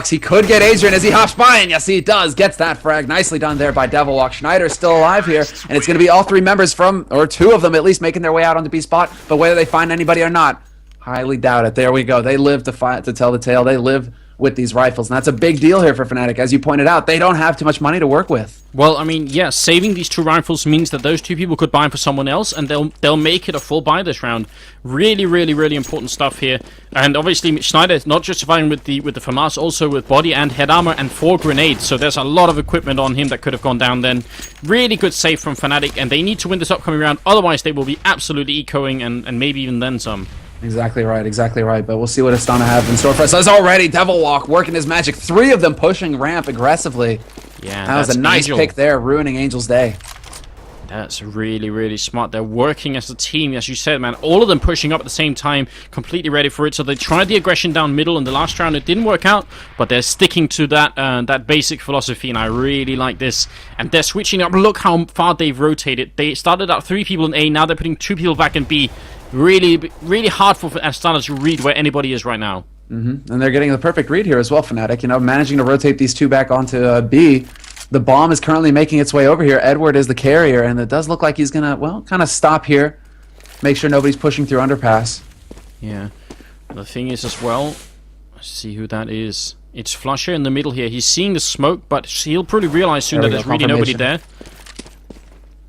He could get Adrian as he hops by, and yes, he does. Gets that frag. Nicely done there by Devilwalk. Schneider's still alive here, and it's going to be all three members from, or two of them at least, making their way out on the B spot. But whether they find anybody or not, highly doubt it. There we go. They live to tell the tale. They live with these rifles, and that's a big deal here for Fnatic. As you pointed out, they don't have too much money to work with. Well, I mean, yeah, saving these two rifles means that those two people could buy them for someone else, and they'll make it a full buy this round. Really, really, really important stuff here. And obviously, Schneider is not just surviving with the FAMAS, also with body and head armor and 4 grenades. So there's a lot of equipment on him that could have gone down then. Really good save from Fnatic, and they need to win this upcoming round. Otherwise, they will be absolutely ecoing and maybe even then some. Exactly right. But we'll see what Astana have in store for us. As already, Devilwalk working his magic. 3 of them pushing ramp aggressively. Yeah, that was a nice pick there, ruining Angel's day. That's really, really smart. They're working as a team, as you said, man. All of them pushing up at the same time, completely ready for it. So they tried the aggression down middle in the last round. It didn't work out, but they're sticking to that basic philosophy, and I really like this. And they're switching up. Look how far they've rotated. They started out 3 people in A. Now they're putting 2 people back in B. Really, really hard for Astana to read where anybody is right now. And they're getting the perfect read here as well, Fnatic. You know, managing to rotate these 2 back onto B. The bomb is currently making its way over here. Edward is the carrier, and it does look like he's going to, well, kind of stop here. Make sure nobody's pushing through underpass. Yeah. The thing is as well, let's see who that is. It's Flusher in the middle here. He's seeing the smoke, but he'll probably realize soon that there's really nobody there.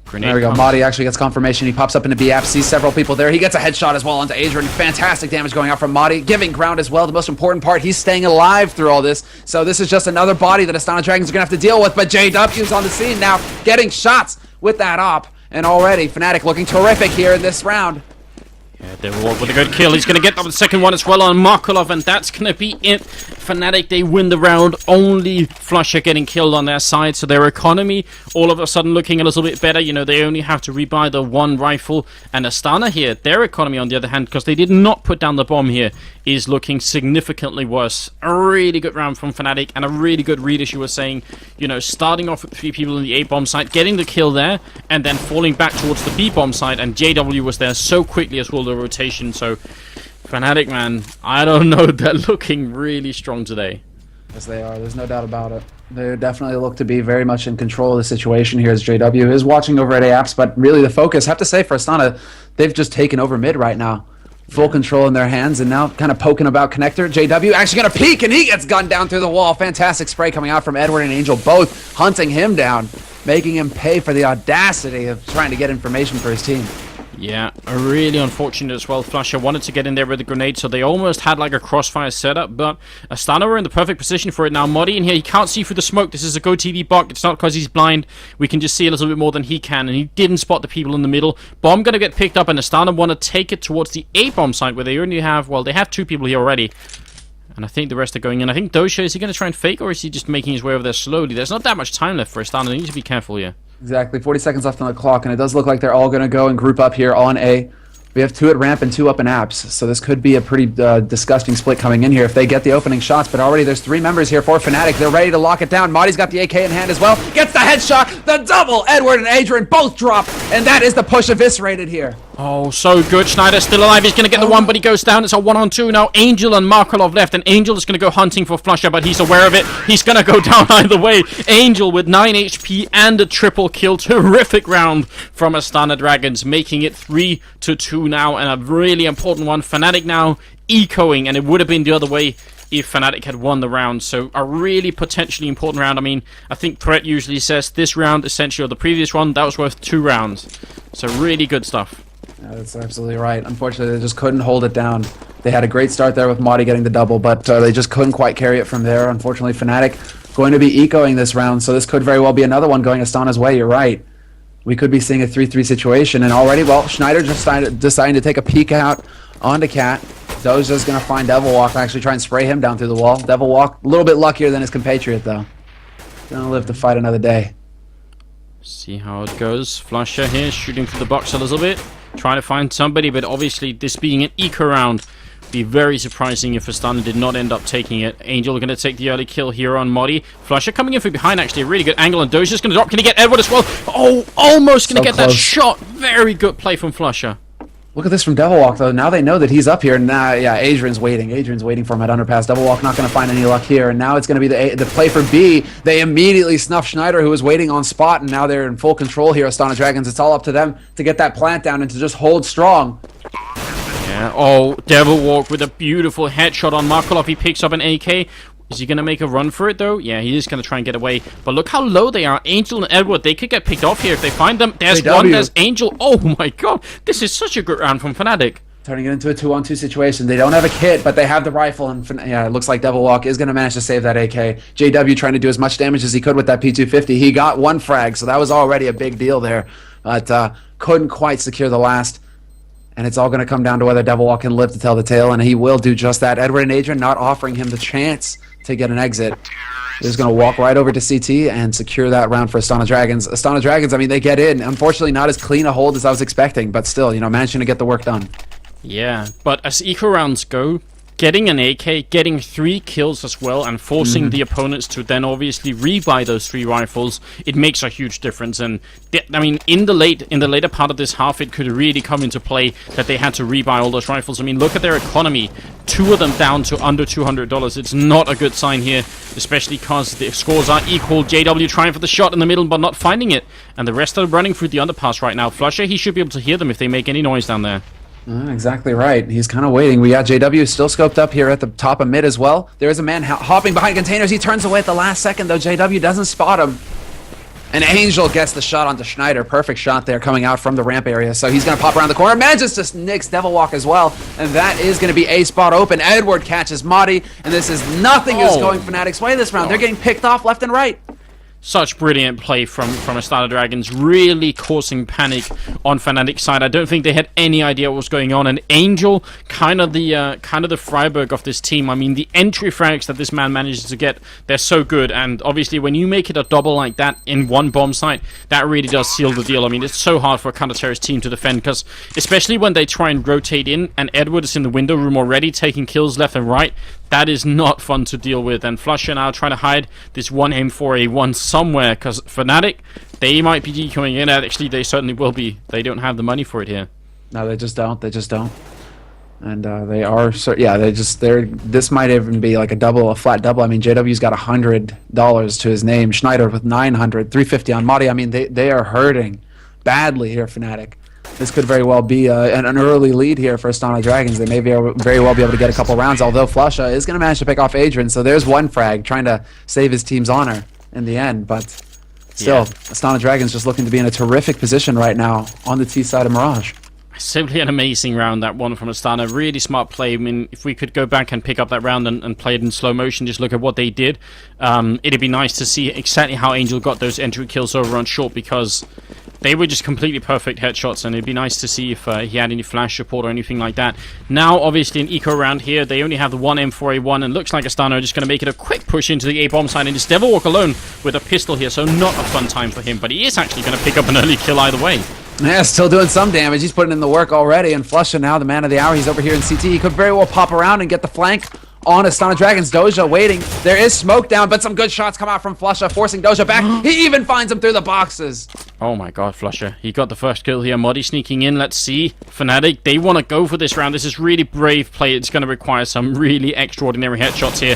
Grenade there we go. Madi actually gets confirmation. He pops up into B app, sees several people there. He gets a headshot as well onto Adrian. Fantastic damage going out from Madi, giving ground as well. The most important part, he's staying alive through all this. So this is just another body that Astana Dragons are going to have to deal with. But JW's on the scene now, getting shots with that op. And already, Fnatic looking terrific here in this round. Yeah, Devilwalk with a good kill. He's going to get the second one as well on Markolov, and that's going to be it. Fnatic, they win the round. Only Flusher getting killed on their side, so their economy all of a sudden looking a little bit better. You know, they only have to rebuy the 1 rifle. And Astana here, their economy on the other hand, because they did not put down the bomb here, is looking significantly worse. A really good round from Fnatic, and a really good read, as you were saying. You know, starting off with 3 people in the A-bomb site, getting the kill there, and then falling back towards the B-bomb site, and JW was there so quickly as well, the rotation. So Fnatic, man, I don't know, they're looking really strong today. Yes, they are. There's no doubt about it. They definitely look to be very much in control of the situation here as JW is watching over at AAPS, but really the focus, I have to say, for Astana, they've just taken over mid right now. Full control in their hands, and now kind of poking about connector. JW actually going to peek, and he gets gunned down through the wall. Fantastic spray coming out from Edward and Angel, both hunting him down, making him pay for the audacity of trying to get information for his team. Yeah, really unfortunate as well. Flusher wanted to get in there with the grenade, so they almost had like a crossfire setup, but Astana were in the perfect position for it now. Modi in here, he can't see through the smoke. This is a GoTV bug. It's not because he's blind. We can just see a little bit more than he can, and he didn't spot the people in the middle. Bomb gonna get picked up, and Astana want to take it towards the A-bomb site, where they only have, well, they have 2 people here already. And I think the rest are going in. I think Dosha, is he going to try and fake, or is he just making his way over there slowly? There's not that much time left for Astana. They need to be careful here. Exactly. 40 seconds left on the clock, and it does look like they're all going to go and group up here on A. We have 2 at ramp and 2 up in apps, so this could be a pretty disgusting split coming in here if they get the opening shots, but already there's 3 members here for Fnatic. They're ready to lock it down. Madi's got the AK in hand as well. Gets the headshot. The double. Edward and Adrian both drop, and that is the push eviscerated here. Oh, so good. Schneider's still alive. He's going to get the 1, but he goes down. It's a 1-on-2 now. Angel and Markolov left, and Angel is going to go hunting for Flusher, but he's aware of it. He's going to go down either way. Angel with 9 HP and a triple kill. Terrific round from Astana Dragons, making it 3-2 now, and a really important one. Fnatic now ecoing, and it would have been the other way if Fnatic had won the round. So a really potentially important round. I mean, I think Threat usually says this round, essentially, or the previous one, that was worth 2 rounds. So really good stuff. Yeah, that's absolutely right. Unfortunately, they just couldn't hold it down. They had a great start there with Madi getting the double, but they just couldn't quite carry it from there. Unfortunately, Fnatic going to be ecoing this round, so this could very well be another one going Astana's way. You're right. We could be seeing a 3-3 situation, and already, well, Schneider just deciding to take a peek out onto Cat. Doja's going to find Devilwalk and actually try and spray him down through the wall. Devilwalk, a little bit luckier than his compatriot, though. Going to live to fight another day. See how it goes. Flusher here, shooting through the box a little bit. Trying to find somebody, but obviously this being an eco round, be very surprising if Astana did not end up taking it. Angel going to take the early kill here on Modi. Flusher coming in from behind, actually, a really good angle, and Doja's going to drop. Can he get Edward as well? Oh, almost going to get that shot. Very good play from Flusher. Look at this from Devilwalk, though. Now they know that he's up here. Now, yeah, Adrian's waiting. Adrian's waiting for him at underpass. Devilwalk not going to find any luck here. And now it's going to be the play for B. They immediately snuff Schneider, who was waiting on spot, and now they're in full control here, Astana Dragons. It's all up to them to get that plant down and to just hold strong. Yeah, oh, Devilwalk with a beautiful headshot on Markolov. He picks up an AK. Is he going to make a run for it, though? Yeah, he is going to try and get away. But look how low they are. Angel and Edward, they could get picked off here if they find them. There's one, there's Angel. Oh my god, this is such a good round from fnatic. Turning it into a 2-on-2 situation. They don't have a kit, but they have the rifle. And yeah, it looks like Devilwalk is going to manage to save that AK. JW trying to do as much damage as he could with that P250. He got one frag, so that was already a big deal there. But couldn't quite secure the last. And it's all going to come down to whether Devilwalk can live to tell the tale, and he will do just that. Edward and Adrian not offering him the chance to get an exit. He's going to walk right over to CT and secure that round for Astana Dragons. Astana Dragons, I mean, they get in. Unfortunately, not as clean a hold as I was expecting, but still, you know, managing to get the work done. Yeah, but as eco rounds go, getting an AK, getting 3 kills as well, and forcing the opponents to then obviously rebuy those 3 rifles, it makes a huge difference. And I mean, in the later part of this half, it could really come into play that they had to rebuy all those rifles. I mean, look at their economy. 2 of them down to under $200. It's not a good sign here, especially because the scores are equal. JW trying for the shot in the middle, but not finding it. And the rest are running through the underpass right now. Flusher, he should be able to hear them if they make any noise down there. Exactly right. He's kind of waiting. We got JW still scoped up here at the top of mid as well. There is a man hopping behind containers. He turns away at the last second, though. JW doesn't spot him. And Angel gets the shot onto Schneider. Perfect shot there coming out from the ramp area. So he's going to pop around the corner. Manages to nix Devilwalk as well. And that is going to be a spot open. Edward catches Madi. And this is nothing is going Fnatic's way this round. They're getting picked off left and right. Such brilliant play from Astana Dragons, really causing panic on Fnatic's side. I don't think they had any idea what was going on. And Angel, kind of the Freiburg of this team. I mean, the entry frags that this man manages to get, they're so good. And obviously, when you make it a double like that in one bomb site, that really does seal the deal. I mean, it's so hard for a counter-terrorist team to defend, because especially when they try and rotate in, and Edward is in the window room already, taking kills left and right. That is not fun to deal with. And Flusher now trying to hide this 1M4A1 somewhere, because Fnatic, they might be decoying in. Actually, they certainly will be. They don't have the money for it here. No, they just don't. They just don't. And they are, yeah, this might even be like a flat double. I mean, JW's got $100 to his name. Schneider with 900, 350 on Madi. I mean, they are hurting badly here, Fnatic. This could very well be an early lead here for Astana Dragons. They may very well be able to get a couple rounds, although Flusha is going to manage to pick off Adrian. So there's one frag trying to save his team's honor in the end. But still, Astana Dragons just looking to be in a terrific position right now on the T side of Mirage. Simply an amazing round, that one from Astana. Really smart play. I mean, if we could go back and pick up that round and play it in slow motion, just look at what they did. It'd be nice to see exactly how Angel got those entry kills over on short, because they were just completely perfect headshots, and it'd be nice to see if he had any flash support or anything like that. Now, obviously, an eco round here. They only have the one M4A1, and looks like Astana are just going to make it a quick push into the A-bomb side, and it's Devilwalk alone with a pistol here, so not a fun time for him, but he is actually going to pick up an early kill either way. Yeah, still doing some damage. He's putting in the work already, and Flusha now, the man of the hour. He's over here in CT. He could very well pop around and get the flank on Astana Dragons. Doja waiting. There is smoke down, but some good shots come out from Flusha, forcing Doja back. He even finds him through the boxes. Oh my god, Flusha. He got the first kill here. Modi sneaking in. Let's see. Fnatic, they want to go for this round. This is really brave play. It's going to require some really extraordinary headshots here.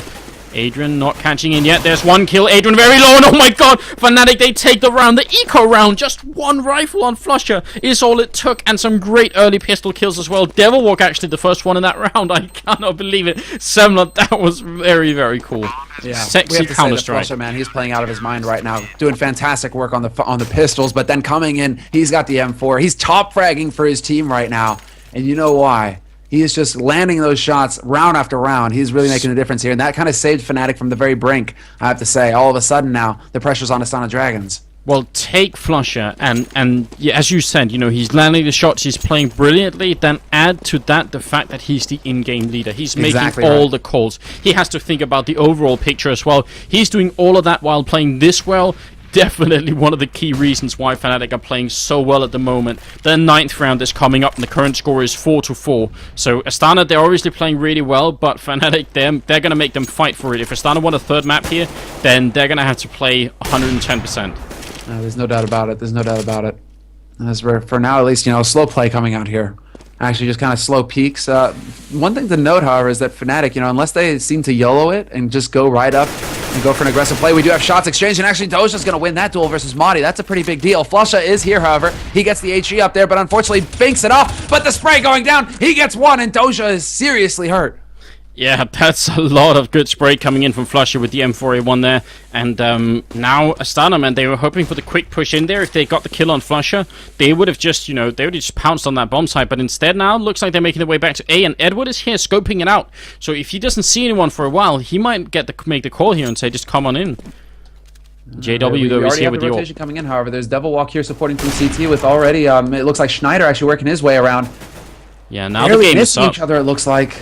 Adrian not catching in yet. There's one kill. Adrian very low, and oh my god, Fnatic, they take the round. The eco round, just one rifle on Flusher is all it took, and some great early pistol kills as well. Devilwalk actually the first one in that round. I cannot believe it. Semlot, that was very, very cool. Yeah, sexy counter-strike. Flusher, man, he's playing out of his mind right now, doing fantastic work on the pistols, but then coming in, he's got the M4. He's top fragging for his team right now, and you know why? He is just landing those shots round after round. He's really making a difference here, and that kind of saved Fnatic from the very brink, I have to say. All of a sudden now, the pressure's on Astana Dragons. Well, take Flusher, and yeah, as you said, you know, he's landing the shots, he's playing brilliantly, then add to that the fact that he's the in-game leader. He's making all the calls. He has to think about the overall picture as well. He's doing all of that while playing this well. Definitely one of the key reasons why Fnatic are playing so well at the moment. The 9th round is coming up, and the current score is 4-4. So Astana, they're obviously playing really well, but Fnatic, they're going to make them fight for it. If Astana want a third map here, then they're going to have to play 110%. There's no doubt about it. There's no doubt about it. As for now, at least, you know, slow play coming out here. actually just kind of slow peaks. One thing to note, however, is that fnatic, unless they seem to YOLO it and just go right up and go for an aggressive play, we do have shots exchanged, and actually Doja's going to win that duel versus Madi. That's a pretty big deal. Flusha is here, however. He gets the HE up there, but unfortunately binks it off. But the spray going down, he gets one, and Doja is seriously hurt. Yeah, that's a lot of good spray coming in from flusha with the M4A1 there. And now Astana, man, they were hoping for the quick push in there. If they got the kill on flusha, they would have just, they would have just pounced on that bomb site. But instead now, looks like they're making their way back to A, and Edward is here scoping it out. So if he doesn't see anyone for a while, he might make the call here and say, just come on in. JW, though, is here with the rotation coming in, however. There's Devil Walk here supporting from CT with already, it looks like Schneider actually working his way around. Yeah, now the game is up. Each other, it looks like.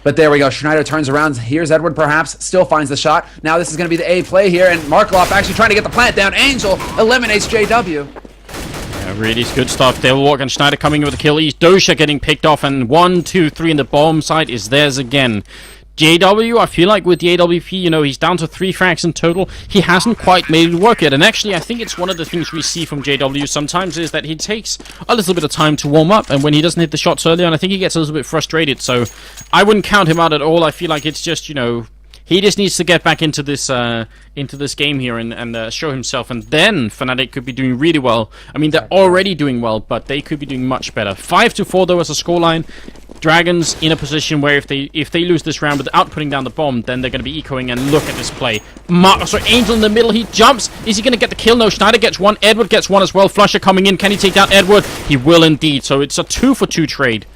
But there we go. Schneider turns around. Here's Edward, perhaps. Still finds the shot. Now this is going to be the A play here. And Markloff actually trying to get the plant down. Angel eliminates JW. Yeah, really good stuff. Devil Walk and Schneider coming with the kill. Doja getting picked off. And 1, 2, 3 in the bomb site is theirs again. JW, I feel like with the AWP, he's down to 3 frags in total. He hasn't quite made it work yet. And actually, I think it's one of the things we see from JW sometimes is that he takes a little bit of time to warm up. And when he doesn't hit the shots early on, I think he gets a little bit frustrated. So I wouldn't count him out at all. I feel like it's just, he just needs to get back into this game here and show himself. And then fnatic could be doing really well. I mean, they're already doing well, but they could be doing much better. 5-4, though, as a scoreline. Dragons in a position where if they lose this round without putting down the bomb, then they're going to be ecoing. And look at this play. Angel in the middle. He jumps. Is he going to get the kill? No. Schneider gets one. Edward gets one as well. flusha coming in. Can he take down Edward? He will indeed. So it's a 2-for-2 trade.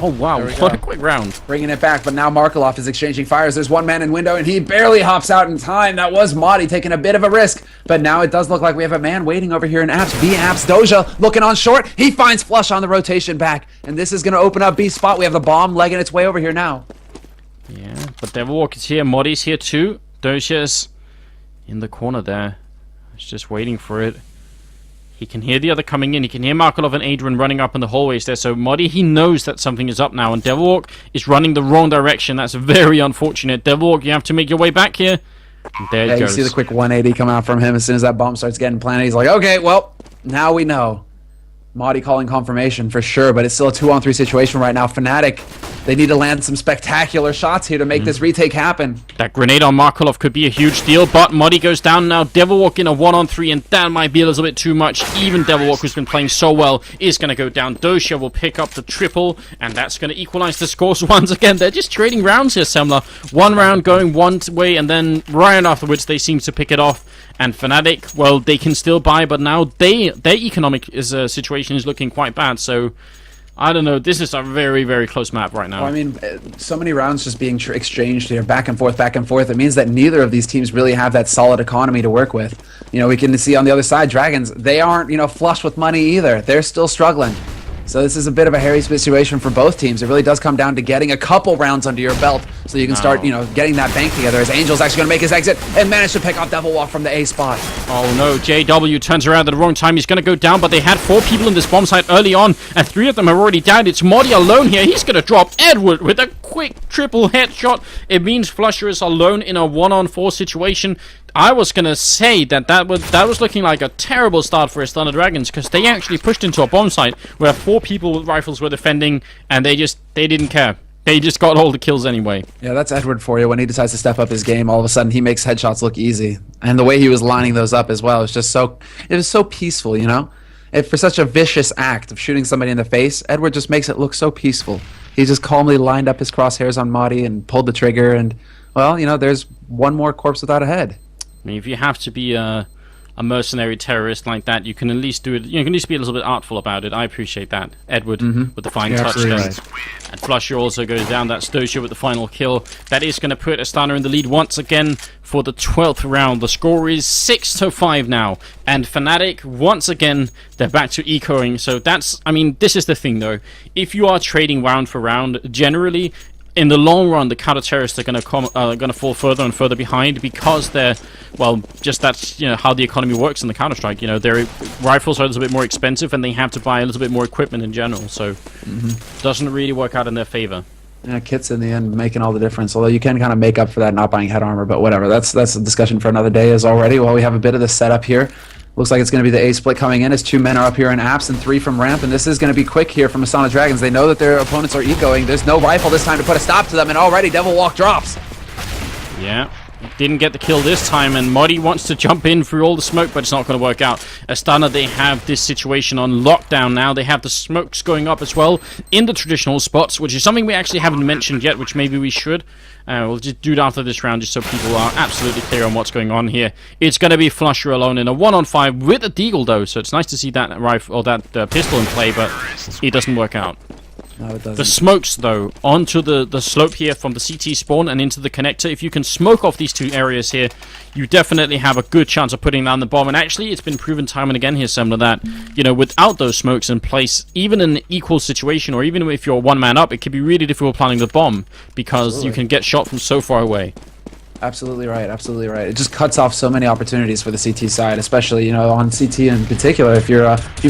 Oh, wow. What a quick round. Bringing it back, but now Markaloff is exchanging fires. There's one man in window, and he barely hops out in time. That was Madi taking a bit of a risk, but now it does look like we have a man waiting over here in Apps. B Apps, Doja looking on short. He finds Flush on the rotation back, and this is going to open up B spot. We have the bomb legging its way over here now. Yeah, but Devil Walk is here. Modi's here too. Doja's in the corner there. He's just waiting for it. He can hear the other coming in. He can hear Markelov and Adrian running up in the hallways there. So Modi, he knows that something is up now. And Devilwalk is running the wrong direction. That's very unfortunate. Devilwalk, you have to make your way back here. And there it goes. You see the quick 180 come out from him as soon as that bomb starts getting planted. He's like, okay, well, now we know. Modi calling confirmation for sure, but it's still a 2-on-3 situation right now. fnatic, they need to land some spectacular shots here to make this retake happen. That grenade on Markelov could be a huge deal, but Modi goes down now. Devilwalk in a 1-on-3, and that might be a little bit too much. Even Devilwalk, who's been playing so well, is going to go down. Doja will pick up the triple, and that's going to equalize the scores once again. They're just trading rounds here, Semler. One round going one way, and then right afterwards, they seem to pick it off. And fnatic, well, they can still buy, but now their economic situation is looking quite bad. So, I don't know. This is a very, very close map right now. Well, I mean, so many rounds just being exchanged here, back and forth, back and forth. It means that neither of these teams really have that solid economy to work with. We can see on the other side, Dragons, they aren't, flush with money either. They're still struggling. So this is a bit of a hairy situation for both teams. It really does come down to getting a couple rounds under your belt so you can start, getting that bank together. As Angel's actually going to make his exit and manage to pick off Devil Walk from the A spot. Oh no, JW turns around at the wrong time. He's going to go down, but they had 4 people in this bomb site early on, and 3 of them are already down. It's Modi alone here. He's going to drop Edward with a quick triple headshot. It means flusha is alone in a 1-on-4 situation. I was gonna say that was looking like a terrible start for Astana Dragons, because they actually pushed into a bomb site where 4 people with rifles were defending, and they didn't care. They just got all the kills anyway. Yeah, that's Edward for you. When he decides to step up his game, all of a sudden he makes headshots look easy, and the way he was lining those up as well was just it was so peaceful, for such a vicious act of shooting somebody in the face, Edward just makes it look so peaceful. He just calmly lined up his crosshairs on Madi and pulled the trigger, and well, there's one more corpse without a head. I mean, if you have to be a mercenary terrorist like that, you can at least do it. You can at least be a little bit artful about it. I appreciate that. Edward with the fine touch there. Right. And flusha also goes down. That's Doja with the final kill. That is going to put Astana in the lead once again for the 12th round. The score is 6-5 now. And fnatic, once again, they're back to ecoing. So this is the thing though. If you are trading round for round, generally, in the long run, the counter-terrorists are going to fall further and further behind, because they're, well, just that's how the economy works in the Counter-Strike. Their rifles are a little bit more expensive, and they have to buy a little bit more equipment in general. So, doesn't really work out in their favor. Yeah, kits in the end making all the difference. Although you can kind of make up for that not buying head armor, but whatever. That's a discussion for another day. As already, well, we have a bit of the setup here. Looks like it's going to be the A split coming in as 2 men are up here in apps and 3 from ramp, and this is going to be quick here from Astana Dragons. They know that their opponents are ecoing. There's no rifle this time to put a stop to them, and already Devil Walk drops. Yeah, didn't get the kill this time, and Muddy wants to jump in through all the smoke, but it's not going to work out. Astana, they have this situation on lockdown now. They have the smokes going up as well in the traditional spots, which is something we actually haven't mentioned yet, which maybe we should. We'll just do it after this round, just so people are absolutely clear on what's going on here. It's going to be flusher alone in a 1-on-5 with a deagle, though, so it's nice to see that rifle or that pistol in play, but it doesn't work out. No, it doesn't. The smokes, though, onto the slope here from the CT spawn and into the connector. If you can smoke off these 2 areas here, you definitely have a good chance of putting down the bomb. And actually, it's been proven time and again here, Semler, that, you know, without those smokes in place, even in an equal situation, or even if you're 1 man up, it can be really difficult planting the bomb, because you can get shot from so far away. Absolutely right, absolutely right. It just cuts off so many opportunities for the CT side, especially, you know, on CT in particular. If you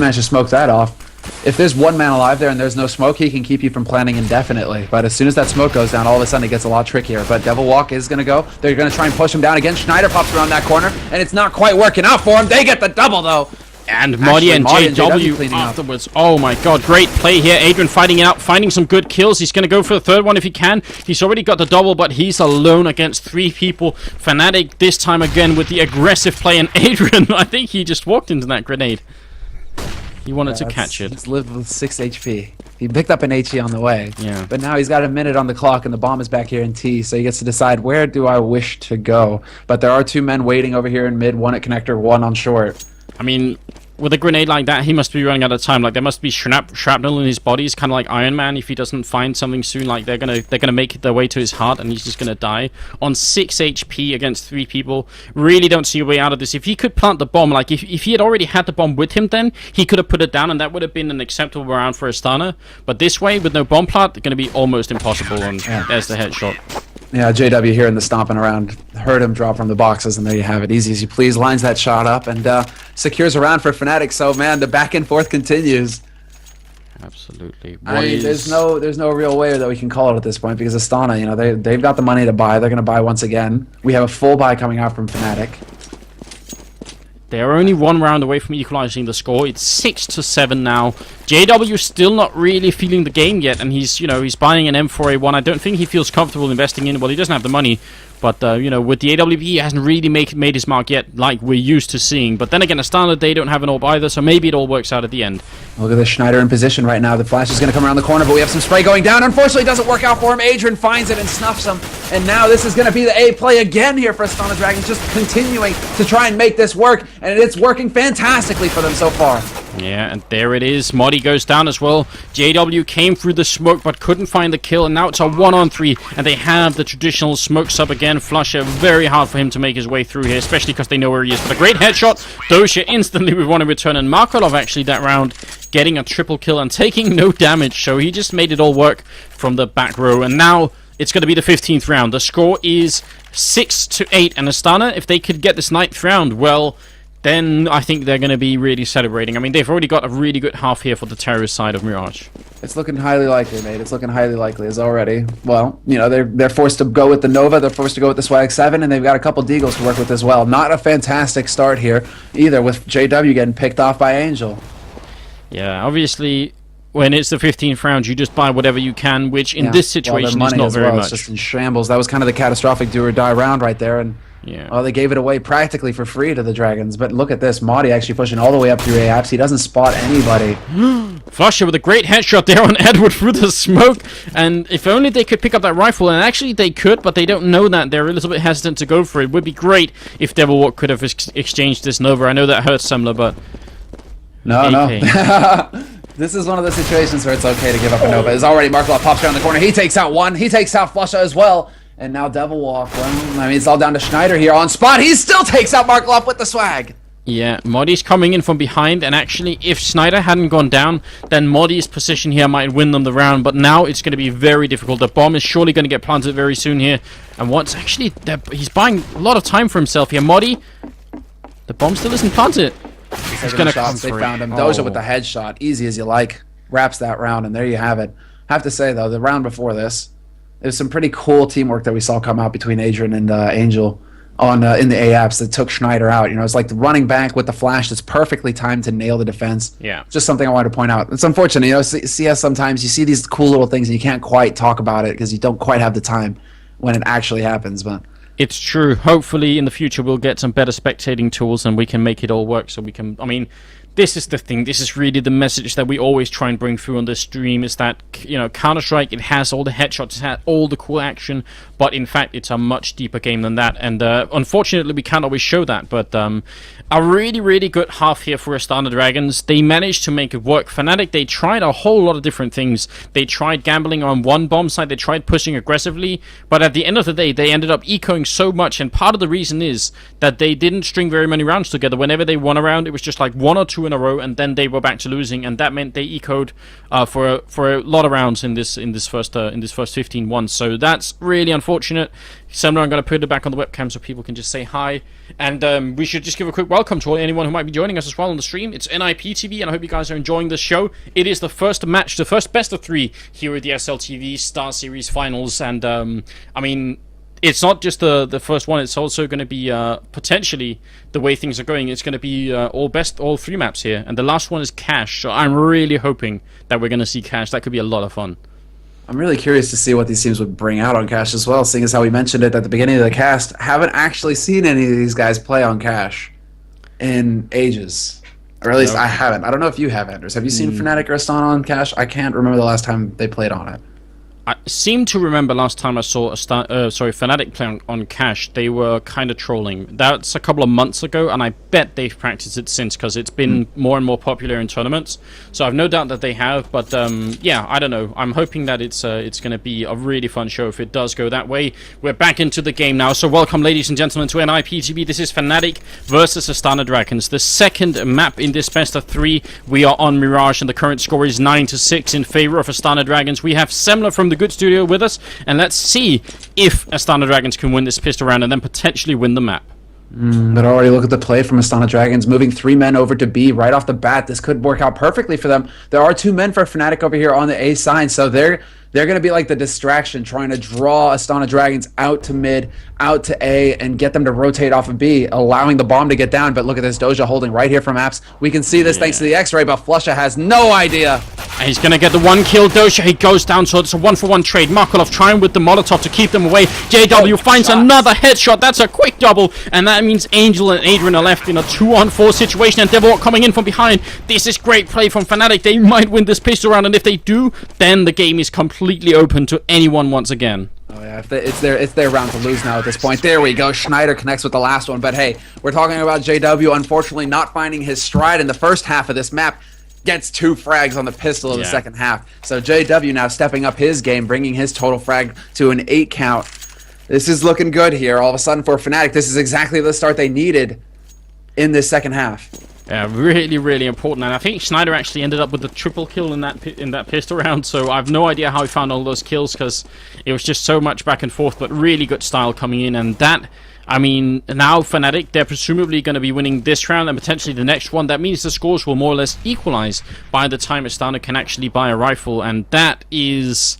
manage to smoke that off, if there's 1 man alive there and there's no smoke, he can keep you from planning indefinitely. But as soon as that smoke goes down, all of a sudden it gets a lot trickier. But Devil Walk is going to go. They're going to try and push him down again. Schneider pops around that corner, and it's not quite working out for him. They get the double, though. And Muddy and JW afterwards. Oh my god, great play here. Adrian fighting it out, finding some good kills. He's going to go for the 3rd one if he can. He's already got the double, but he's alone against 3 people. fnatic this time again with the aggressive play, and Adrian, I think he just walked into that grenade. He wanted to catch it. He's lived with 6 HP. He picked up an HE on the way. Yeah. But now he's got a minute on the clock, and the bomb is back here in T, so he gets to decide, where do I wish to go? But there are 2 men waiting over here in mid, 1 at connector, 1 on short. I mean, with a grenade like that, he must be running out of time. Like, there must be shrapnel in his body. He's kind of like Iron Man. If he doesn't find something soon, like, they're gonna make their way to his heart, and he's just gonna die on 6 HP against 3 people. Really don't see a way out of this. If he could plant the bomb, like if he had already had the bomb with him, then he could have put it down, and that would have been an acceptable round for Astana. But this way, with no bomb plant, it's gonna be almost impossible. And there's the headshot. Yeah, JW here in the stomping around. Heard him drop from the boxes, and there you have it. Easy as you please. Lines that shot up and secures a round for fnatic. So, man, the back and forth continues. Absolutely. I mean, there's no real way that we can call it at this point, because Astana, you know, they've got the money to buy. They're going to buy once again. We have a full buy coming out from fnatic. They are only 1 round away from equalizing the score. It's 6-7 now. JW still not really feeling the game yet, and he's buying an M4A1. I don't think he feels comfortable investing in. Well, he doesn't have the money, but with the AWP, he hasn't really made his mark yet, like we're used to seeing. But then again, Astana, they don't have an AWP either, so maybe it all works out at the end. Look at the Schneider in position right now. The flash is going to come around the corner, but we have some spray going down. Unfortunately, it doesn't work out for him. Adrian finds it and snuffs him. And now this is going to be the A play again here for Astana Dragons, just continuing to try and make this work. And it's working fantastically for them so far. Yeah, and there it is. Muddy goes down as well. JW came through the smoke but couldn't find the kill, and now it's a 1-on-3, and they have the traditional smoke sub again. Flusher, very hard for him to make his way through here, especially because they know where he is. But a great headshot. Dosha instantly with 1 in return, and Markolov actually that round getting a triple kill and taking no damage, so he just made it all work from the back row. And now it's going to be the 15th round. The score is 6-8, and Astana, if they could get this 9th round, well, then I think they're going to be really celebrating. I mean, they've already got a really good half here for the terrorist side of Mirage. It's looking highly likely, mate. It's looking highly likely as already. Well, you know, they're forced to go with the Nova, they're forced to go with the Swag 7, and they've got a couple Deagles to work with as well. Not a fantastic start here either, with JW getting picked off by Angel. Yeah, obviously, when it's the 15th round, you just buy whatever you can, which in this situation is not very much. It's just in shambles. That was kind of the catastrophic do-or-die round right there, and yeah. Well, they gave it away practically for free to the Dragons. But look at this. Madi actually pushing all the way up through A-Apps. He doesn't spot anybody. Flusher with a great headshot there on Edward through the smoke. And if only they could pick up that rifle. And actually they could, but they don't know that. They're a little bit hesitant to go for it. It would be great if Devil Walk could have exchanged this Nova. I know that hurts Semler, but... No. This is one of the situations where it's okay to give up a Nova. It's already Markolov pops around the corner. He takes out one. He takes out Flusher as well. And now Devil Walk. Well, I mean, it's all down to Schneider here on spot. He still takes out Markolov with the swag. Yeah, Modi's coming in from behind, and actually, if Schneider hadn't gone down, then Modi's position here might win them the round, but now it's going to be very difficult. The bomb is surely going to get planted very soon here, and once, actually, he's buying a lot of time for himself here. Modi, the bomb still isn't planted. He's going to come They for found him. Doja with the headshot. Easy as you like. Wraps that round, and there you have it. I have to say, though, the round before this, there's some pretty cool teamwork that we saw come out between Adrian and Angel. on in the AAPS that took Schneider out. You know, it's like the running back with the flash that's perfectly timed to nail the defense. Yeah. Just something I wanted to point out. It's unfortunate, you know, CS sometimes you see these cool little things and you can't quite talk about it because you don't quite have the time when it actually happens, but... It's true. Hopefully in the future we'll get some better spectating tools and we can make it all work so we can... I mean, this is the thing. This is really the message that we always try and bring through on this stream is that, you know, Counter-Strike, it has all the headshots, it has all the cool action, but in fact it's a much deeper game than that. And unfortunately we can't always show that, but a really, really good half here for Astana Dragons. They managed to make it work. fnatic, they tried a whole lot of different things. They tried gambling on one bomb site, they tried pushing aggressively, but at the end of the day, they ended up ecoing so much, and part of the reason is that they didn't string very many rounds together. Whenever they won a round, it was just like 1 or 2 in a row, and then they were back to losing, and that meant they ecoed for a lot of rounds in this first 15-1. So that's really unfortunate. Somewhere I'm going to put it back on the webcam so people can just say hi, and we should just give a quick welcome to anyone who might be joining us as well on the stream. It's NIPTV, and I hope you guys are enjoying this show. It is the first match, the first best of 3 here at the SLTV StarSeries finals, and I mean, it's not just the first one, it's also going to be potentially, the way things are going, it's going to be all 3 maps here, and the last one is Cash, so I'm really hoping that we're going to see Cash. That could be a lot of fun. I'm really curious to see what these teams would bring out on Cash as well, seeing as how we mentioned it at the beginning of the cast. Haven't actually seen any of these guys play on Cash in ages. Or at least I haven't. I don't know if you have, Anders. Have you seen fnatic or Astana on Cash? I can't remember the last time they played on it. I seem to remember last time I saw fnatic play on Cash, they were kind of trolling. That's a couple of months ago, and I bet they've practiced it since, because it's been more and more popular in tournaments. So I've no doubt that they have, but yeah, I don't know. I'm hoping that it's going to be a really fun show if it does go that way. We're back into the game now, so welcome, ladies and gentlemen, to NIPTV. This is fnatic versus Astana Dragons, the second map in this best of 3. We are on Mirage, and the current score is 9-6 in favor of Astana Dragons. We have Semler from the Good Studio with us, and let's see if Astana Dragons can win this pistol round and then potentially win the map. But already look at the play from Astana Dragons, moving 3 men over to B right off the bat. This could work out perfectly for them. There are 2 men for fnatic over here on the A side, so they're going to be like the distraction, trying to draw Astana Dragons out to mid, out to A, and get them to rotate off of B, allowing the bomb to get down. But look at this, Doja holding right here from Apps. We can see this thanks to the X-ray, but Flusha has no idea. He's going to get the 1 kill. Doja, he goes down, so it's a 1-for-1 trade. Markolov trying with the Molotov to keep them away. JW finds another headshot. That's a quick double, and that means Angel and Adrian are left in a 2-on-4 situation, and Devilhawk coming in from behind. This is great play from fnatic. They might win this pistol round, and if they do, then the game is completely open to anyone once again. Oh yeah, it's their round to lose now at this point. There we go. Schneider connects with the last one, but hey, we're talking about JW unfortunately not finding his stride in the first half of this map. Gets 2 frags on the pistol in the second half. So JW now stepping up his game, bringing his total frag to an 8 count. This is looking good here. All of a sudden for fnatic, this is exactly the start they needed in this second half. Yeah, really, really important, and I think Schneider actually ended up with the triple kill in that pistol round, so I have no idea how he found all those kills, because it was just so much back and forth, but really good style coming in, and that, I mean, now fnatic, they're presumably going to be winning this round and potentially the next one. That means the scores will more or less equalize by the time Astana can actually buy a rifle, and that's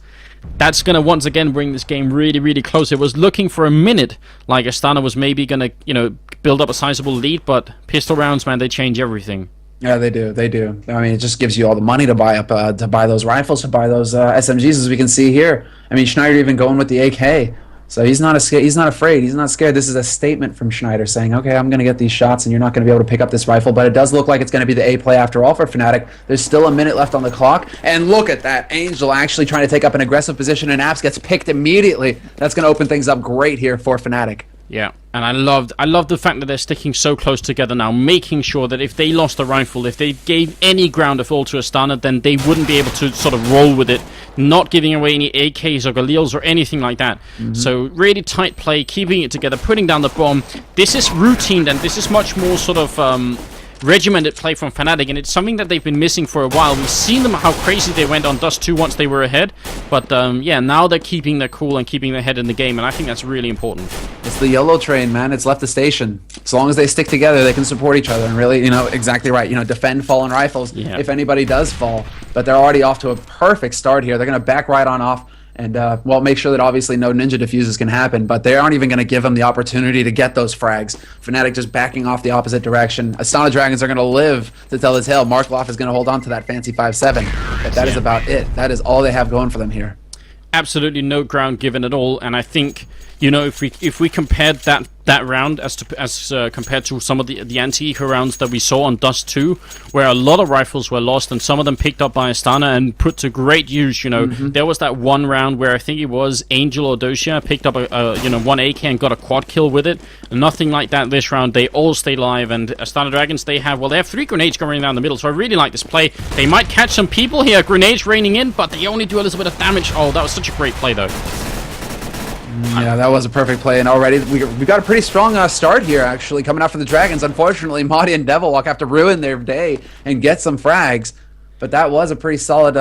going to once again bring this game really, really close. It was looking for a minute like Astana was maybe going to, you know, build up a sizable lead, but pistol rounds, man, they change everything. Yeah, they do. They do. I mean, it just gives you all the money to buy up, to buy those rifles, to buy those SMGs, as we can see here. I mean, Schneider even going with the AK. So he's not afraid. He's not scared. This is a statement from Schneider saying, okay, I'm going to get these shots and you're not going to be able to pick up this rifle. But it does look like it's going to be the A play after all for fnatic. There's still a minute left on the clock. And look at that. Angel actually trying to take up an aggressive position, and Apps gets picked immediately. That's going to open things up great here for fnatic. Yeah, and I love the fact that they're sticking so close together now, making sure that if they lost a rifle, if they gave any ground of all to Astana, then they wouldn't be able to sort of roll with it, not giving away any AKs or Galils or anything like that. So really tight play, keeping it together, putting down the bomb. This is routine, and this is much more sort of regimented play from fnatic, and it's something that they've been missing for a while. We've seen them how crazy they went on Dust 2 once they were ahead, but yeah, now they're keeping their cool and keeping their head in the game, and I think that's really important. It's the YOLO train, man. It's left the station. As long as they stick together, they can support each other and really, you know, exactly right. You know, defend fallen rifles if anybody does fall. But they're already off to a perfect start here. They're going to back right on off and well, make sure that obviously no ninja diffuses can happen, but they aren't even going to give him the opportunity to get those frags. Fnatic just backing off the opposite direction. Astana Dragons are going to live to tell the tale. Markloff is going to hold on to that fancy 5-7, but that is about it. That is all they have going for them here. Absolutely no ground given at all, and I think, you know, if we compared that round as compared to some of the anti-eco rounds that we saw on Dust 2, where a lot of rifles were lost and some of them picked up by Astana and put to great use. You know, there was that one round where I think it was Angel or Dosia picked up one AK and got a quad kill with it. Nothing like that this round. They all stay live, and Astana Dragons, they have 3 grenades going down the middle, so I really like this play. They might catch some people here, grenades raining in, but they only do a little bit of damage. Oh, that was such a great play though. Yeah, that was a perfect play, and already we got a pretty strong start here, actually, coming out for the Dragons. Unfortunately, Madi and Devilwalk have to ruin their day and get some frags, but that was a pretty solid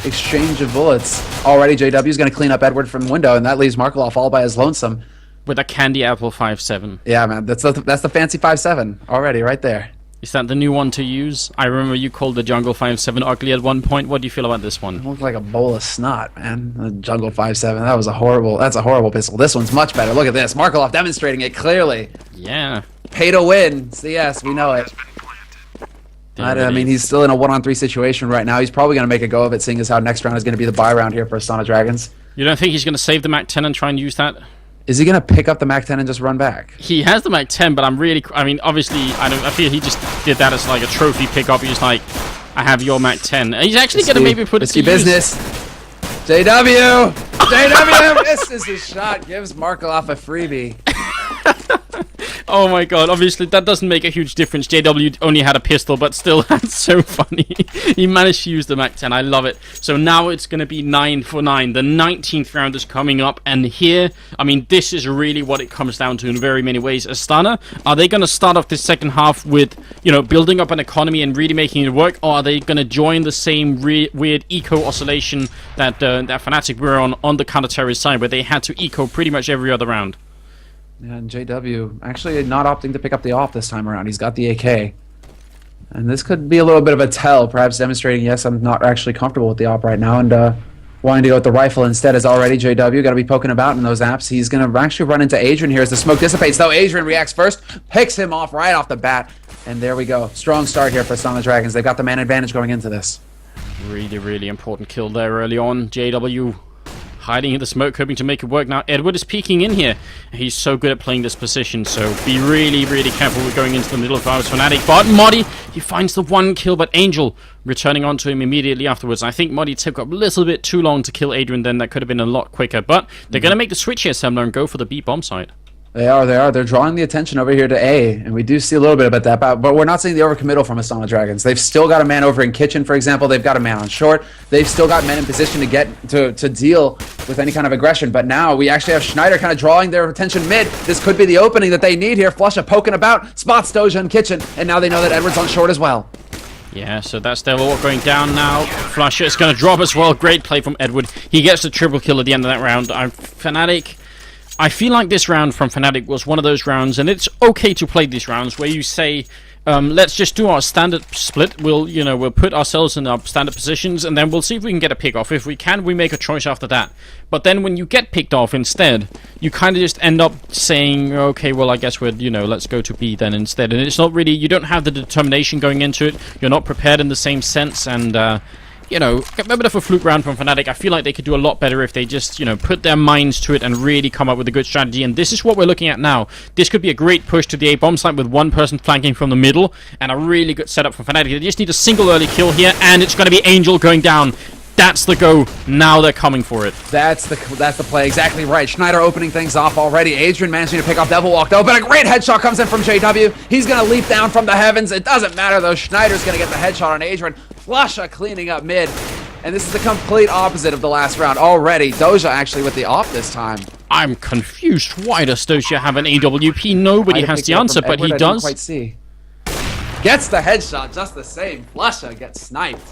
exchange of bullets. Already, JW is going to clean up Edward from the window, and that leaves Markloff all by his lonesome. With a candy apple 5-7. Yeah, man, that's the fancy 5-7 already, right there. Is that the new one to use? I remember you called the Jungle 5-7 ugly at one point. What do you feel about this one? It looked like a bowl of snot, man. The Jungle 5-7. That's a horrible pistol. This one's much better. Look at this. Markloff demonstrating it clearly. Yeah. Pay to win. CS, we know it. I mean, he's still in a 1-on-3 situation right now. He's probably going to make a go of it, seeing as how next round is going to be the buy round here for Astana Dragons. You don't think he's going to save the MAC-10 and try and use that? Is he going to pick up the MAC-10 and just run back? He has the MAC-10, but obviously, I feel he just did that as like a trophy pickup. He's like, I have your MAC-10. And he's actually going to maybe put it to business. JW! JW misses his shot, gives Markloff a freebie. Oh my god, obviously that doesn't make a huge difference. JW only had a pistol, but still, that's so funny. He managed to use the MAC-10, I love it. So now it's going to be 9 for 9. The 19th round is coming up, and here, I mean, this is really what it comes down to in very many ways. Astana, are they going to start off this second half with, building up an economy and really making it work, or are they going to join the same weird eco oscillation that Fnatic were on the counter-terrorist side, where they had to eco pretty much every other round? And JW actually not opting to pick up the off this time around. He's got the AK. And this could be a little bit of a tell, perhaps demonstrating, yes, I'm not actually comfortable with the op right now, and wanting to go with the rifle instead is already JW. Got to be poking about in those apps. He's going to actually run into Adrian here as the smoke dissipates, though. Adrian reacts first, picks him off right off the bat, and there we go. Strong start here for Astana Dragons. They've got the man advantage going into this. Really, really important kill there early on. JW hiding in the smoke, hoping to make it work. Now, Edward is peeking in here. He's so good at playing this position, so be really, really careful with going into the middle of ours Fnatic. But Modi, he finds the one kill, but Angel returning onto him immediately afterwards. I think Modi took up a little bit too long to kill Adrian then. That could have been a lot quicker, but they're going to make the switch here, Semler, and go for the B bomb site. They are. They're drawing the attention over here to A, and we do see a little bit about that, but we're not seeing the overcommittal from Astana Dragons. They've still got a man over in kitchen, for example. They've got a man on short. They've still got men in position to get to deal with any kind of aggression, but now we actually have Schneider kind of drawing their attention mid. This could be the opening that they need here. Flusha poking about, spots Doja in kitchen, and now they know that Edward's on short as well. Yeah, so that's their all going down now. Flusha is going to drop as well. Great play from Edward. He gets the triple kill at the end of that round. Fnatic, I feel like this round from Fnatic was one of those rounds, and it's okay to play these rounds where you say, let's just do our standard split. We'll put ourselves in our standard positions, and then we'll see if we can get a pick off. If we can, we make a choice after that. But then when you get picked off instead, you kind of just end up saying, okay, well, I guess we're, let's go to B then instead. And it's not really, you don't have the determination going into it. You're not prepared in the same sense, and a bit of a fluke round from Fnatic. I feel like they could do a lot better if they just, put their minds to it and really come up with a good strategy. And this is what we're looking at now. This could be a great push to the A bomb site with one person flanking from the middle, and a really good setup for Fnatic. They just need a single early kill here, and it's going to be Angel going down. That's the go. Now they're coming for it. That's the play. Exactly right. Schneider opening things off already. Adrian managing to pick off Devilwalk, though, but a great headshot comes in from JW. He's going to leap down from the heavens. It doesn't matter, though. Schneider's going to get the headshot on Adrian. Flusha cleaning up mid. And this is the complete opposite of the last round already. Doja actually with the off this time. I'm confused. Why does Doja have an AWP? Nobody has the answer, but he does. I didn't quite see. Gets the headshot just the same. Flusha gets sniped.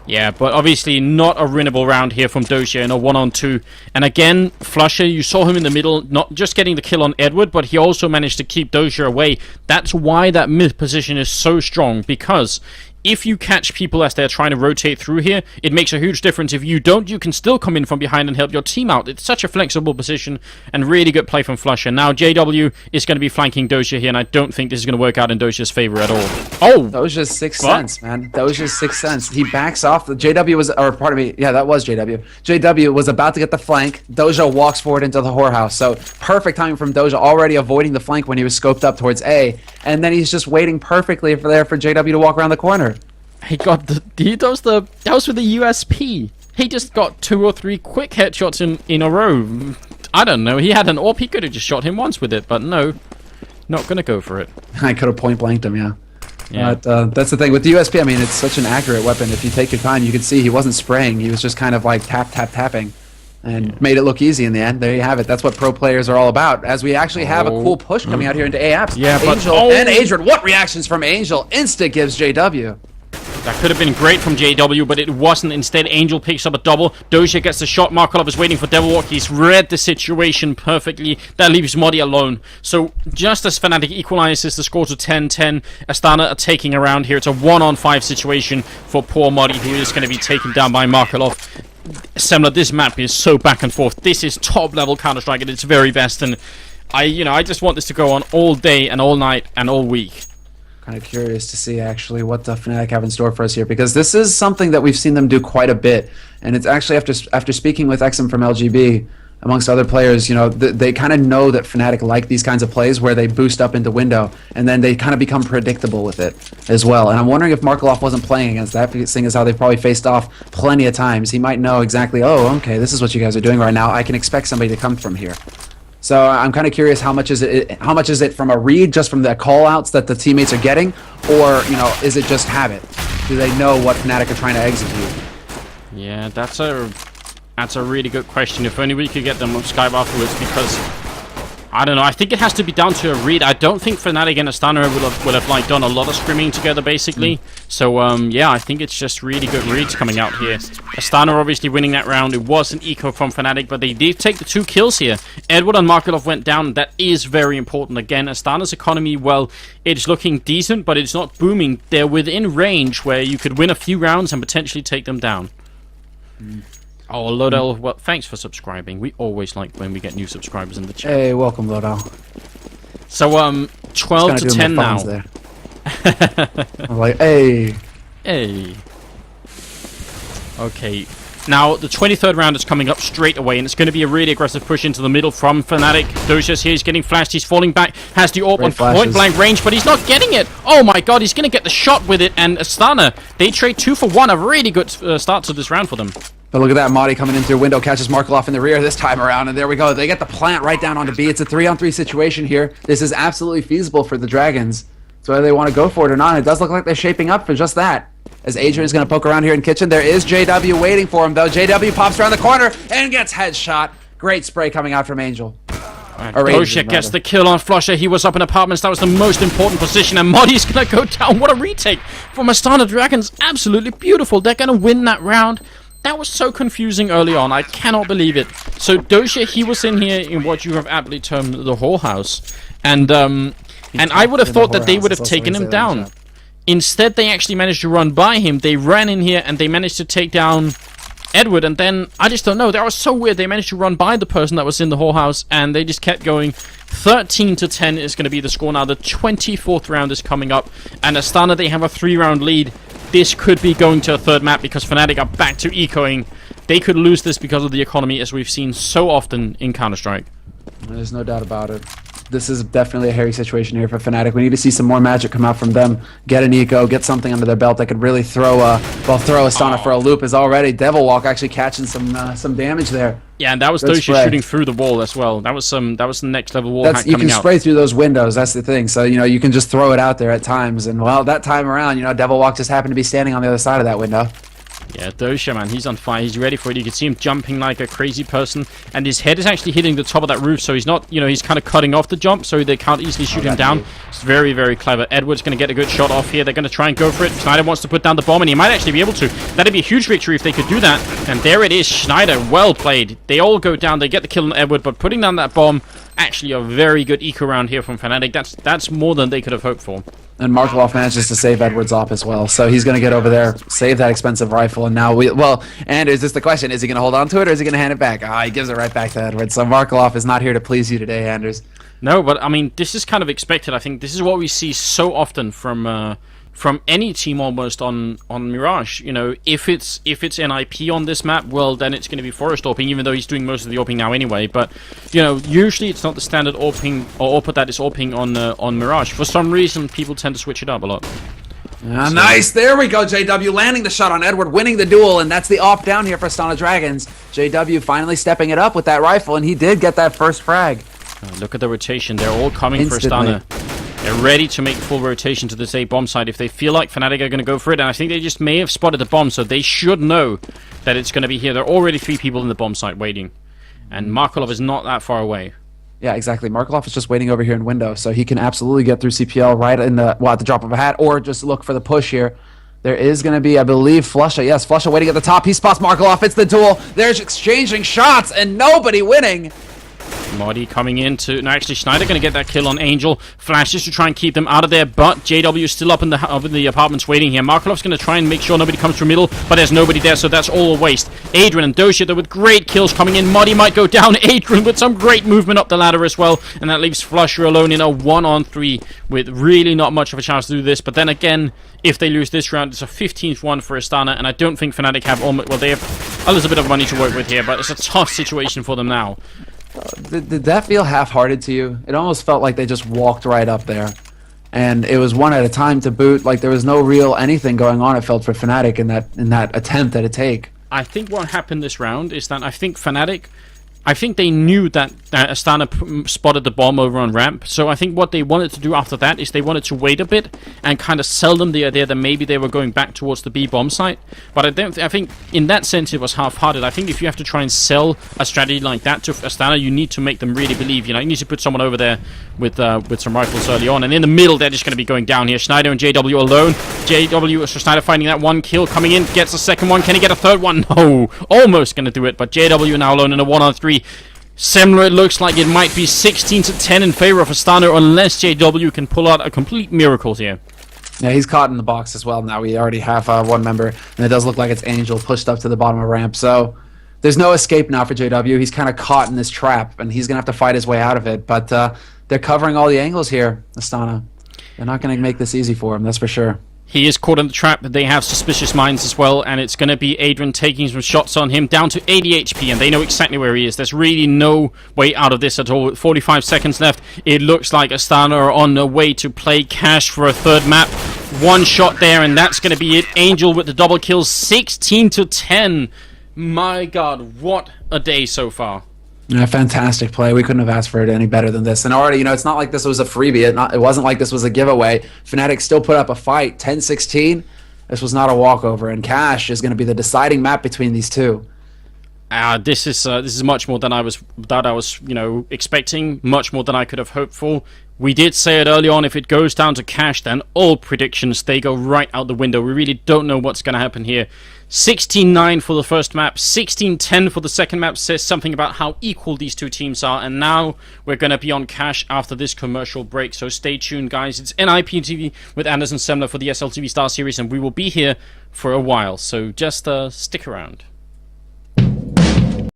Yeah, but obviously not a winnable round here from Doja in a 1-on-2. And again, Flusha, you saw him in the middle, not just getting the kill on Edward, but he also managed to keep Doja away. That's why that mid position is so strong, because if you catch people as they're trying to rotate through here, it makes a huge difference. If you don't, you can still come in from behind and help your team out. It's such a flexible position, and really good play from flusha. Now JW is going to be flanking Doja here, and I don't think this is going to work out in Doja's favor at all. Oh! That was just sixth sense, man. That was just sixth sense. He backs off. The JW was, or pardon me, yeah, that was JW. JW was about to get the flank. Doja walks forward into the whorehouse. So perfect timing from Doja, already avoiding the flank when he was scoped up towards A, and then he's just waiting perfectly for JW to walk around the corner. He got that was with the USP. He just got 2 or 3 quick headshots in a row. I don't know. He had an AWP. He could have just shot him once with it, but no, not gonna go for it. I could have point blanked him, yeah. Yeah. But that's the thing with the USP. I mean, it's such an accurate weapon. If you take your time, you can see he wasn't spraying. He was just kind of like tapping, and made it look easy in the end. There you have it. That's what pro players are all about. As we actually have a cool push coming out here into A apps. Yeah, Angel and Adrian. What reactions from Angel? Insta gives JW. That could have been great from JW, but it wasn't. Instead, Angel picks up a double. Doja gets the shot. Markolov is waiting for Devilwalk. He's read the situation perfectly. That leaves Modi alone. So, just as fnatic equalizes the score to 10-10, Astana are taking around here. It's a 1-on-5 situation for poor Modi, who is going to be taken down by Markolov. Similar, this map is so back and forth. This is top-level Counter-Strike at its very best, and I just want this to go on all day and all night and all week. Kind of curious to see actually what the Fnatic have in store for us here, because this is something that we've seen them do quite a bit, and it's actually after speaking with XM from LGB, amongst other players, they kind of know that Fnatic like these kinds of plays where they boost up into window, and then they kind of become predictable with it as well. And I'm wondering if Markolov wasn't playing against that, seeing as how they've probably faced off plenty of times. He might know exactly, oh, okay, this is what you guys are doing right now. I can expect somebody to come from here. So I'm kind of curious how much is it from a read, just from the call-outs that the teammates are getting, or is it just habit? Do they know what Fnatic are trying to execute? Yeah, that's a really good question. If only we could get them on Skype afterwards, because I don't know. I think it has to be down to a read. I don't think Fnatic and Astana will have like done a lot of scrimming together, basically. So yeah, I think it's just really good reads coming out here. Astana obviously winning that round. It was an eco from Fnatic, but they did take the 2 kills here. Edward and Markolov went down. That is very important. Again, Astana's economy, well, it's looking decent, but it's not booming. They're within range where you could win a few rounds and potentially take them down. Oh, Lodell, well, thanks for subscribing. We always like when we get new subscribers in the chat. Hey, welcome, Lodell. So, 12 to 10 now. I'm like, hey. Hey. Okay. Now, the 23rd round is coming up straight away, and it's going to be a really aggressive push into the middle from Fnatic. Doja's here, he's getting flashed, he's falling back, has the AWP on point-blank range, but he's not getting it! Oh my god, he's going to get the shot with it, and Astana, they trade 2 for 1, a really good start to this round for them. But look at that, Modi coming in through window, catches Markolov in the rear this time around, and there we go. They get the plant right down onto B. It's a 3-on-3 situation here. This is absolutely feasible for the Dragons. So whether they want to go for it or not, it does look like they're shaping up for just that. As Adrian's going to poke around here in kitchen, there is JW waiting for him, though. JW pops around the corner and gets headshot. Great spray coming out from Angel. Doja gets the kill on flusha. He was up in apartments. That was the most important position, and Modi's going to go down. What a retake from Astana Dragons. Absolutely beautiful. They're going to win that round. That was so confusing early on. I cannot believe it. So Doja, he was in here in what you have aptly termed the whorehouse, and I would have thought that they would have taken him down. Instead, they actually managed to run by him. They ran in here and they managed to take down Edward, and then I just don't know. That was so weird. They managed to run by the person that was in the whorehouse, and they just kept going. 13 to 10 is going to be the score now. The 24th round is coming up, and Astana, they have a 3-round lead. This could be going to a 3rd map because Fnatic are back to ecoing. They could lose this because of the economy, as we've seen so often in Counter-Strike. There's no doubt about it. This is definitely a hairy situation here for Fnatic. We need to see some more magic come out from them. Get an eco, get something under their belt that could really throw Astana for a loop. Is already Devilwalk actually catching some damage there. Yeah, and that was Doja shooting through the wall as well. That was the next level wall hack coming out. You can spray through those windows. That's the thing. So you can just throw it out there at times. And well, that time around, Devilwalk just happened to be standing on the other side of that window. Yeah, Doja, man, he's on fire. He's ready for it. You can see him jumping like a crazy person, and his head is actually hitting the top of that roof, so he's not, he's kind of cutting off the jump, so they can't easily shoot him down. It's very, very clever. Edward's going to get a good shot off here. They're going to try and go for it. Schneider wants to put down the bomb, and he might actually be able to. That'd be a huge victory if they could do that. And there it is. Schneider, well played. They all go down. They get the kill on Edward, but putting down that bomb, actually a very good eco round here from Fnatic. That's more than they could have hoped for. And Markelov manages to save Edward's op as well. So he's going to get over there, save that expensive rifle, and now and is this the question? Is he going to hold on to it, or is he going to hand it back? He gives it right back to Edward. So Markelov is not here to please you today, Anders. No, but I mean, this is kind of expected. I think this is what we see so often from any team almost on Mirage. You know, if it's NIP on this map, well, then it's going to be Forest AWPing, even though he's doing most of the AWPing now anyway. But you know, usually it's not the standard AWPing or AWP that is AWPing on Mirage. For some reason, people tend to switch it up a lot. Nice, there we go. JW landing the shot on Edward, winning the duel, and that's the off down here for Astana Dragons. JW finally stepping it up with that rifle, and he did get that first frag. Look at the rotation; they're all coming Instantly. for Astana. They're ready to make full rotation to this A bomb site if they feel like Fnatic are going to go for it, and I think they just may have spotted the bomb, so they should know that it's going to be here. There are already 3 people in the bomb site waiting, and Markelov is not that far away. Yeah, exactly. Markelov is just waiting over here in window, so he can absolutely get through CPL right in the at the drop of a hat, or just look for the push here. There is going to be, I believe, Flusha. Yes, Flusha waiting at the top. He spots Markelov. It's the duel. They're exchanging shots, and nobody winning. Modi coming in to... No, actually, Schneider going to get that kill on Angel. Flashes to try and keep them out of there, but JW is still up in the apartments waiting here. Markelov's going to try and make sure nobody comes through middle, but there's nobody there, so that's all a waste. Adrian and Doshia, though, with great kills coming in. Modi might go down. Adrian with some great movement up the ladder as well, and that leaves Flusher alone in a 1-on-3 with really not much of a chance to do this. But then again, if they lose this round, it's a 15th one for Astana, and I don't think Fnatic have almost... Well, they have a little bit of money to work with here, but it's a tough situation for them now. Did that feel half-hearted to you? It almost felt like they just walked right up there. And it was one at a time to boot. Like, there was no real anything going on, it felt, for Fnatic in that attempt at a take. I think what happened this round is that I think Fnatic... I think they knew that Astana spotted the bomb over on ramp, so I think what they wanted to do after that is they wanted to wait a bit and kind of sell them the idea that maybe they were going back towards the B bomb site. But I think in that sense it was half-hearted. I think if you have to try and sell a strategy like that to Astana, you need to make them really believe. You know, you need to put someone over there with some rifles early on, and in the middle they're just going to be going down here. Schneider and JW alone. JW, so Schneider finding that one kill, coming in, gets a second one. Can he get a third one? No, almost going to do it, but JW now alone in a 1-on-3. Similar, it looks like it might be 16-10 in favor of Astana unless JW can pull out a complete miracle here. Yeah, he's caught in the box as well now. We already have one member, and it does look like it's Angel pushed up to the bottom of the ramp. So there's no escape now for JW. He's kind of caught in this trap, and he's going to have to fight his way out of it. But they're covering all the angles here, Astana. They're not going to make this easy for him, that's for sure. He is caught in the trap, but they have suspicious minds as well, and it's going to be Adrian taking some shots on him, down to 80 HP, and they know exactly where he is. There's really no way out of this at all. With 45 seconds left, it looks like Astana are on their way to play cash for a third map. One shot there, and that's going to be it. Angel with the double kills, 16-10. My God, what a day so far. Yeah, fantastic play. We couldn't have asked for it any better than this. And already, it's not like this was a freebie. It wasn't like this was a giveaway. Fnatic still put up a fight. 10-16. This was not a walkover. And Cash is going to be the deciding map between these two. This is much more than I was expecting. Much more than I could have hoped for. We did say it early on, if it goes down to Cash, then all predictions, they go right out the window. We really don't know what's going to happen here. 16-9 for the first map, 16-10 for the second map, says something about how equal these two teams are. And now we're going to be on Cash after this commercial break. So stay tuned, guys. It's NIPgamingtv with Anderson Semler for the SLTV StarSeries, and we will be here for a while. So just stick around.